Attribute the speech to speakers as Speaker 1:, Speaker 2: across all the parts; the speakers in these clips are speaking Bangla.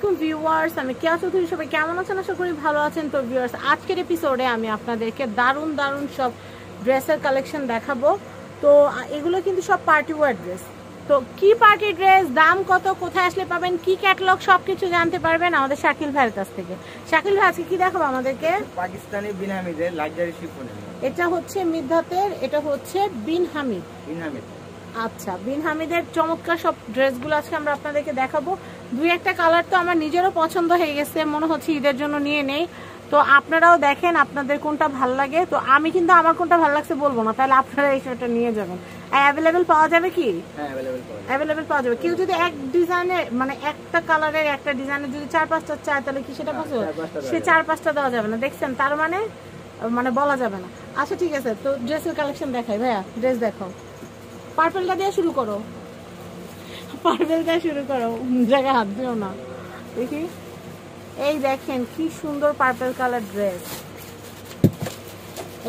Speaker 1: ভিউয়ার্স, আমি কেয়া চৌধুরী। সবাই কেমন আছেন? আশা করি ভালো আছেন। তো ভিউয়ার্স, আজকের এপিসোডে আমি আপনাদেরকে দারুণ দারুণ সব ড্রেসের কালেকশন দেখাবো। তো এগুলো কিন্তু সব পার্টি ওয়্যার ড্রেস। তো কি পার্টি ড্রেস, দাম কত, কোথায় আসলে পাবেন, কি ক্যাটালগ, সবকিছু জানতে পারবেন আমাদের শাকিল ভাইয়ের কাছ থেকে। শাকিল ভাই আজকে কি দেখাবো আমাদেরকে?
Speaker 2: পাকিস্তানি বিন হামিদের লাক্সারি শিফন।
Speaker 1: এটা হচ্ছে মিদ্দাতের, এটা হচ্ছে বিন হামিদ। আচ্ছা, বিন হামিদের চমৎকার সব ড্রেসগুলো আজকে আমরা আপনাদেরকে দেখাবো। দুই একটা কালার তো আমার নিজেরও পছন্দ হয়ে গেছে, মনে হচ্ছে ঈদের জন্য নিয়ে নেই। তো আপনারাও দেখেন আপনাদের কোনটা ভাল লাগে। তো আমি কিন্তু আমার কোনটা ভালো লাগছে বলবো না, তাহলে আপনারা এই শার্টটা নিয়ে যাবেন। অ্যাভেলেবেল পাওয়া যাবে কি?
Speaker 2: হ্যাঁ,
Speaker 1: অ্যাভেলেবেল পাওয়া যাবে। কেউ যদি এক ডিজাইনের মানে একটা কালারের একটা ডিজাইনের যদি 4-5টা চায়, তাহলে কি সেটা পাচ্ছে? সে 4-5টা দেওয়া যাবে না, দেখছেন? তার মানে বলা যাবে না। আচ্ছা ঠিক আছে, তো ড্রেসের কালেকশন দেখাই। ভাইয়া ড্রেস দেখাও। পার্পেলটা দিয়ে শুরু করো, পার্পেলটা শুরু করো, জায়গায় হাত দিও না। দেখি, এই দেখেন কি সুন্দর পার্পেল কালার ড্রেস।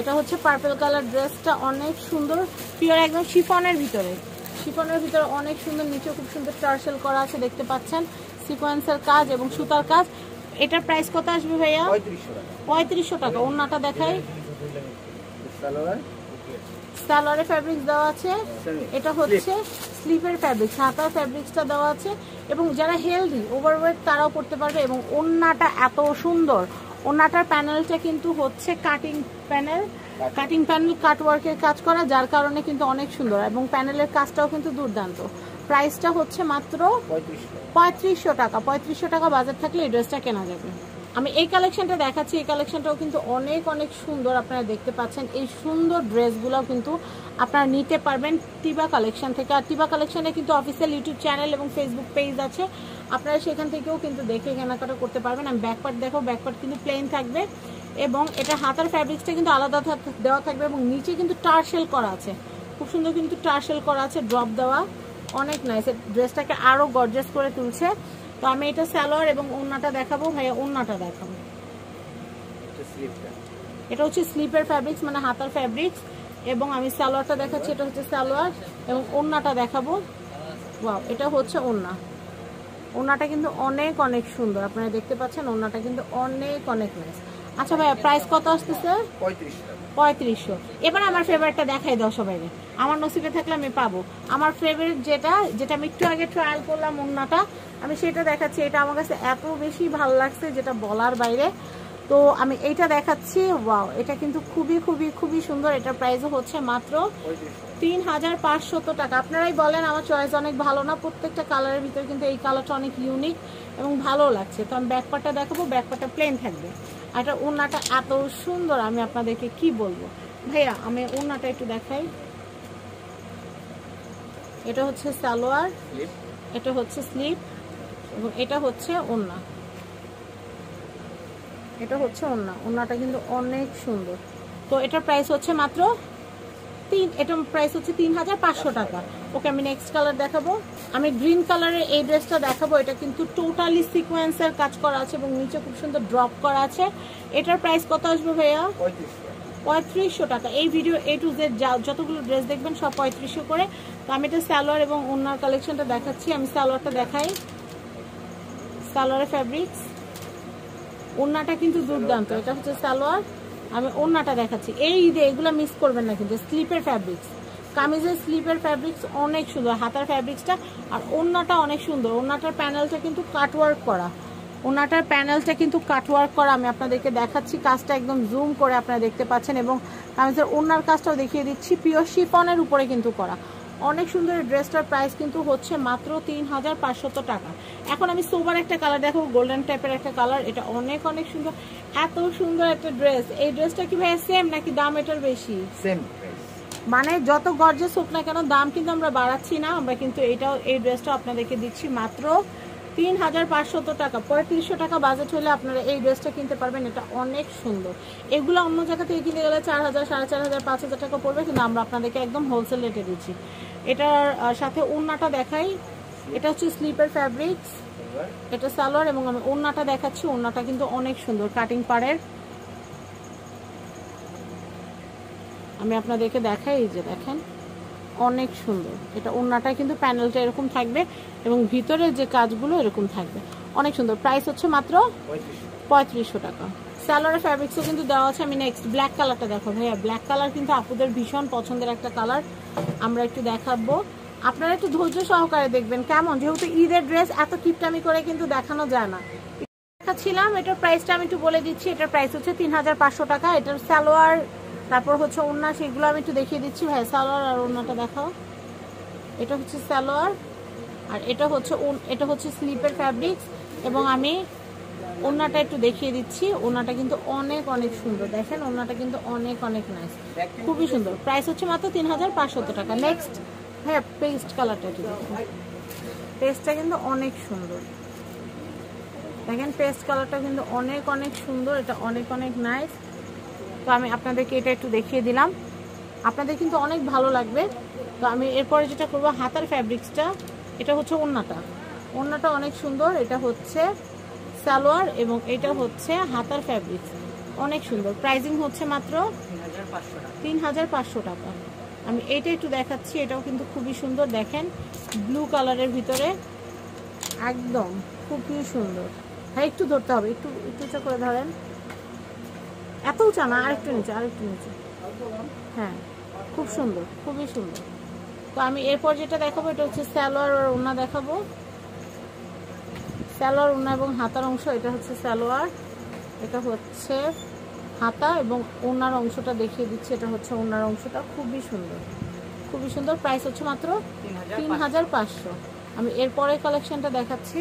Speaker 1: এটা হচ্ছে পার্পেল কালার ড্রেসটা, অনেক সুন্দর, পিওর একদম শিফনের ভিতরে। শিফনের ভিতরে অনেক সুন্দর, নিচে খুব সুন্দর টার্সেল করা আছে, দেখতে পাচ্ছেন সিকোয়েন্সের কাজ এবং সুতার কাজ। এটার প্রাইস কত আসবে ভাইয়া? 3500 টাকা। ওন্নাটা দেখাই, সালোয়ারের ফ্যাব্রিক্স দেওয়া আছে। এটা হচ্ছে স্লিপের ফ্যাব্রিক্স, হাতার ফ্যাব্রিক্সটা দেওয়া আছে। এবং যারা হেলদি ওভারওয়েট তারাও পড়তে পারবে। এবং ওন্নাটা এত সুন্দর, ওন্নাটার প্যানেলটা কিন্তু হচ্ছে কাটিং প্যানেল, কাটওয়ার্কের কাজ করা, যার কারণে কিন্তু অনেক সুন্দর। এবং প্যানেলের কাজটাও কিন্তু দুর্দান্ত। প্রাইসটা হচ্ছে মাত্র 3500 টাকা। 3500 টাকা বাজার থাকলে এই ড্রেসটা কেনা যাবে। আমি এই কালেকশনটা দেখাচ্ছি, এই কালেকশনটাও কিন্তু অনেক অনেক সুন্দর। আপনারা দেখতে পাচ্ছেন এই সুন্দর ড্রেসগুলো কিন্তু আপনারা নিতে পারবেন টিবা কালেকশন থেকে। আর টিবা কালেকশনে কিন্তু অফিসিয়াল ইউটিউব চ্যানেল এবং ফেসবুক পেজ আছে, আপনারা সেখান থেকেও কিন্তু দেখে কেনাকাটা করতে পারবেন। আমি ব্যাকপার্ট দেখো, ব্যাকপার্ট কিন্তু প্লেন থাকবে এবং এটা হাতার ফ্যাব্রিক্সটা কিন্তু আলাদা দেওয়া থাকবে। এবং নিচে কিন্তু টার্সেল করা আছে, খুব সুন্দর কিন্তু টার্সেল করা আছে, ড্রপ দেওয়া, অনেক নাইস। ড্রেসটাকে আরও গর্জিয়াস করে তুলছে। তো আমি এটা সালোয়ার এবং ওন্নাটা দেখাবো। ভাইয়া ওন্নাটা দেখাবো। এটা হচ্ছে স্লিপের ফ্যাব্রিক্স, মানে হাতার ফ্যাব্রিক্স। এবং আমি সালোয়ারটা দেখাচ্ছি, এটা হচ্ছে সালোয়ার এবং ওন্নাটা দেখাবো। ওয়াও, এটা হচ্ছে ওন্না। ওন্নাটা কিন্তু অনেক অনেক সুন্দর, আপনারা দেখতে পাচ্ছেন। ওন্নাটা কিন্তু অনেক অনেক নাইস। আচ্ছা ভাইয়া, প্রাইস কত আসতেছে? 3500। এবার আমার ফেভারিটটা দেখাই দাও সবাইকে, আমার নসিবে থাকলে আমি পাবো। আমার ফেভারিট যেটা আমি একটু আগে ট্রায়াল করলাম ওন্নাটা, আমি সেটা দেখাচ্ছি। এটা আমার কাছে এত বেশি ভালো লাগছে যেটা বলার বাইরে। তো আমি এইটা দেখাচ্ছি। ওয়াও, এটা কিন্তু খুবই খুবই খুবই সুন্দর। এটার প্রাইসও হচ্ছে মাত্র 3500 টাকা। আপনারাই বলেন আমার চয়েস অনেক ভালো না? প্রত্যেকটা কালারের ভিতরে কিন্তু এই কালারটা অনেক ইউনিক এবং ভালো লাগছে। তো আমি ব্যাকপার্টটা দেখাবো, ব্যাকপার্টটা প্লেন থাকবে। আর এটা ওন্নাটা এত সুন্দর, আমি আপনাদেরকে কি বলবো। ভাইয়া আমি ওন্নাটা একটু দেখাই। এটা হচ্ছে সালোয়ার, এটা হচ্ছে স্লিপ এবং এটা হচ্ছে ওন্না। এটা হচ্ছে ওন্না। ওন্নাটা কিন্তু অনেক সুন্দর। তো এটার প্রাইস হচ্ছে মাত্র এটার প্রাইস হচ্ছে 3500 টাকা। ওকে, আমি নেক্সট কালার দেখাবো। আমি গ্রিন কালারের এই ড্রেসটা দেখাবো। এটা কিন্তু টোটালি সিকোয়েন্সের কাজ করা আছে এবং নিচে খুব সুন্দর ড্রপ করা আছে। এটার প্রাইস কত আসবে ভাইয়া? 3500 টাকা। এই ভিডিও A to Z যতগুলো ড্রেস দেখবেন সব 3500 করে। তো আমি এটা সালোয়ার এবং ওন্নার কালেকশনটা দেখাচ্ছি। আমি সালোয়ারটা দেখাই, সালোয়ারের ফ্যাব্রিক্স, ওন্নাটা কিন্তু দুর্দান্ত। এটা হচ্ছে সালোয়ার, আমি ওন্নাটা দেখাচ্ছি। এই ঈদে এগুলো মিস করবেন না কিন্তু। স্লিপের ফ্যাব্রিক্স, কামিজের স্লিপের ফ্যাব্রিক্স অনেক সুন্দর, হাতার ফ্যাব্রিক্সটা আর ওন্নাটা অনেক সুন্দর। ওন্নাটার প্যানেলটা কিন্তু কাটওয়ার্ক করা, ওন্নাটার প্যানেলটা কিন্তু কাটওয়ার্ক করা। আমি আপনাদেরকে দেখাচ্ছি, কাজটা একদম জুম করে আপনারা দেখতে পাচ্ছেন। এবং কামিজের ওন্নার কাজটাও দেখিয়ে দিচ্ছি, পিওর শিফনের উপরে কিন্তু করা, অনেক সুন্দর। ড্রেসটার প্রাইস কিন্তু হচ্ছে মাত্র 3500 টাকা। এখন আমি সোবার একটা কালার দেখো, গোল্ডেন টাইপের একটা কালার। এটা অনেক অনেক সুন্দর, এত সুন্দর একটা ড্রেস। এই ড্রেসটা কি ভাইয়া সেম নাকি দাম এটার বেশি?
Speaker 2: সেম,
Speaker 1: মানে যত গর্জিয়াস হোক না কেন, দাম কিন্তু আমরা বাড়াচ্ছি না। আমরা কিন্তু এই ড্রেসটা আপনাদেরকে দিচ্ছি মাত্র 3500 টাকা। 3500 টাকা বাজেট হলে আপনারা এই ড্রেসটা কিনতে পারবেন। এটা অনেক সুন্দর। এগুলো অন্য জায়গা থেকে কিনে গেলে 4000, 4500, 5000 টাকা পড়বে, কিন্তু আমরা আপনাদেরকে একদম হোলসেল রেটে দিচ্ছি। এটার সাথে ওন্নাটা দেখাই। এটা হচ্ছে স্লিপের ফ্যাব্রিক্স, এটা সালোয়ার এবং আমি ওন্নাটা দেখাচ্ছি। ওন্নাটা কিন্তু অনেক সুন্দর, কাটিং পাড়ের। আমি আপনাদেরকে দেখাই, এই যে দেখেন অনেক সুন্দর। এটা ওন্নাটা কিন্তু প্যানেলটা এরকম থাকবে এবং ভিতরের যে কাজগুলো এরকম থাকবে, অনেক সুন্দর। প্রাইস হচ্ছে মাত্র 3500 টাকা। সালোয়ারের ফ্যাব্রিক্সও কিন্তু দেওয়া আছে। আমি নেক্সট ব্ল্যাক কালারটা দেখো ভাইয়া, ব্ল্যাক কালার কিন্তু আপুদের ভীষণ পছন্দের একটা কালার, আমরা একটু দেখাবো। আপনারা একটু ধৈর্য সহকারে দেখবেন কেমন, যেহেতু ঈদের ড্রেস এত কিপটামি করে কিন্তু দেখানো যায় না। দেখাচ্ছিলাম, এটার প্রাইসটা আমি একটু বলে দিচ্ছি। এটার প্রাইস হচ্ছে 3500 টাকা। এটার সালোয়ার তারপর হচ্ছে ওড়না, সেগুলো আমি একটু দেখিয়ে দিচ্ছি ভাই। সালোয়ার আর ওড়নাটা দেখাও। এটা হচ্ছে সালোয়ার আর এটা হচ্ছে স্লিপের ফ্যাব্রিক্স। এবং আমি ওড়নাটা একটু দেখিয়ে দিচ্ছি। ওড়নাটা কিন্তু অনেক অনেক সুন্দর, দেখেন ওড়নাটা কিন্তু অনেক অনেক নাইস, খুবই সুন্দর। প্রাইস হচ্ছে মাত্র 3500 টাকা। নেক্সট হ্যাঁ, পেস্ট কালারটা একটু দেখুন, পেস্টটা কিন্তু অনেক সুন্দর, দেখেন পেস্ট কালারটা কিন্তু অনেক অনেক সুন্দর, এটা অনেক অনেক নাইস। তো আমি আপনাদেরকে এটা একটু দেখিয়ে দিলাম, আপনাদের কিন্তু অনেক ভালো লাগবে। তো আমি এরপরে যেটা করবো, হাতার ফ্যাব্রিক্সটা, এটা হচ্ছে ওড়নাটা, ওড়নাটা অনেক সুন্দর। এটা হচ্ছে সালোয়ার এবং এটা হচ্ছে হাতার ফ্যাব্রিক্স, অনেক সুন্দর। প্রাইসিং হচ্ছে মাত্র 3500 টাকা। আমি এইটা একটু দেখাচ্ছি, এটাও কিন্তু খুবই সুন্দর, দেখেন ব্লু কালারের ভিতরে একদম খুবই সুন্দর। হ্যাঁ একটু ধরতে হবে, একটু উঁচা করে ধরেন, এত উঁচা না, আরেকটু নিচে, আরেকটু নিচে। হ্যাঁ খুব সুন্দর, খুবই সুন্দর। তো আমি এরপর যেটা দেখাবো, এটা হচ্ছে সালোয়ার আর ওড়না দেখাবো। সালোয়ার ওড়না এবং হাতার অংশ, এটা হচ্ছে সালোয়ার, এটা হচ্ছে হাতা এবং ওড়নার অংশটা দেখিয়ে দিচ্ছি। এটা হচ্ছে ওড়নার অংশটা, খুবই সুন্দর, খুবই সুন্দর। প্রাইস হচ্ছে মাত্র 3500। আমি এরপরে কালেকশনটা দেখাচ্ছি।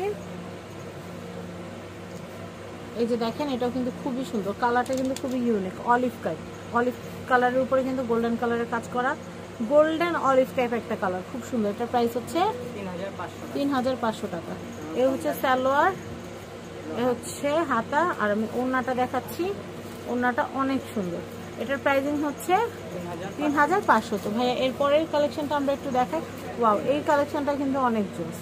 Speaker 1: এই যে দেখেন, এটাও কিন্তু খুবই সুন্দর, কালারটা কিন্তু খুবই ইউনিক, অলিভ কালারের উপরে কিন্তু গোল্ডেন কালারের কাজ করা, গোল্ডেন অলিভ টাইপ একটা কালার, খুব সুন্দর। এটা প্রাইস হচ্ছে 3500 টাকা। এ হচ্ছে সালোয়ার, এ হচ্ছে হাতা, আর আমি ওড়নাটা দেখাচ্ছি। ওড়নাটা অনেক সুন্দর, এটার প্রাইসিং হচ্ছে 3500। তো ভাইয়া এরপরের কালেকশনটা আমরা একটু দেখাই। ওয়াও, এই কালেকশনটা কিন্তু অনেক জোস,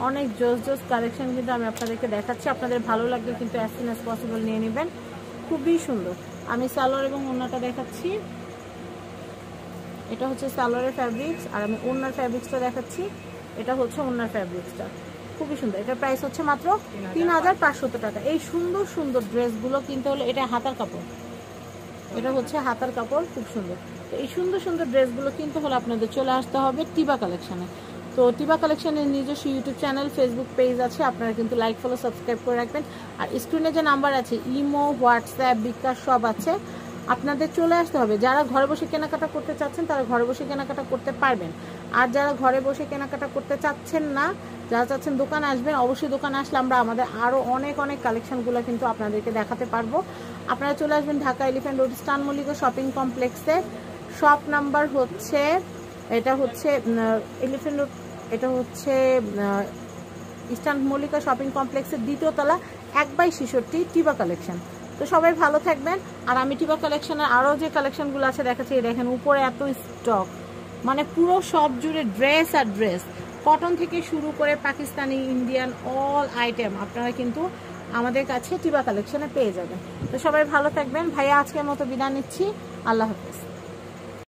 Speaker 1: অনেক জোস কালেকশন কিন্তু আমি আপনাদেরকে দেখাচ্ছি। আপনাদের ভালো লাগবে কিন্তু অ্যাজ সুন অ্যাজ পসিবল নিয়ে নেবেন, খুবই সুন্দর। আমি সালোয়ার এবং ওড়নাটা দেখাচ্ছি। এটা হচ্ছে সালোয়ারের ফ্যাব্রিক্স আর আমি ওড়নার ফ্যাব্রিক্সটা দেখাচ্ছি। এটা হচ্ছে ওড়নার ফ্যাব্রিক্সটা, খুবই সুন্দর। এটার প্রাইস হচ্ছে মাত্র 3500 টাকা। এই সুন্দর সুন্দর ড্রেসগুলো কিনতে হলে, এটা হাতার কাপড়, এটা হচ্ছে হাতার কাপড়, খুব সুন্দর। তো এই সুন্দর সুন্দর ড্রেসগুলো কিনতে হলে আপনাদের চলে আসতে হবে টিবা কালেকশনে। তো টিবা কালেকশনের নিজস্ব ইউটিউব চ্যানেল, ফেসবুক পেজ আছে, আপনারা কিন্তু লাইক ফলো সাবস্ক্রাইব করে রাখবেন। আর স্ক্রিনে যে নাম্বার আছে, ইমো, হোয়াটসঅ্যাপ, বিকাশ সব আছে, আপনাদের চলে আসতে হবে। যারা ঘরে বসে কেনাকাটা করতে চাচ্ছেন তারা ঘরে বসে কেনাকাটা করতে পারবেন, আর যারা ঘরে বসে কেনাকাটা করতে চাচ্ছেন না, যারা চাচ্ছেন দোকানে আসবেন, অবশ্যই দোকানে আসলে আমরা আমাদের আরও অনেক অনেক কালেকশনগুলো কিন্তু আপনাদেরকে দেখাতে পারবো। আপনারা চলে আসবেন ঢাকা এলিফ্যান্ট রোড, স্টান মল্লিকা শপিং কমপ্লেক্সে। শপ নাম্বার হচ্ছে, এটা হচ্ছে এলিফ্যান্ট রোড, এটা হচ্ছে স্টান মল্লিকা শপিং কমপ্লেক্সের 2য় তলা, 1/66 টিবা কালেকশন। তো সবাই ভালো থাকবেন। আর আমি টিবা কালেকশনের আরও যে কালেকশনগুলো আছে দেখাচ্ছি। দেখেন উপরে এত স্টক, মানে পুরো সব জুড়ে ড্রেস আর ড্রেস, কটন থেকে শুরু করে পাকিস্তানি, ইন্ডিয়ান, অল আইটেম আপনারা কিন্তু আমাদের কাছে টিবা কালেকশনে পেয়ে যাবেন। তো সবাই ভালো থাকবেন। ভাইয়া আজকের মতো বিদায় নিচ্ছি, আল্লাহ হাফেজ।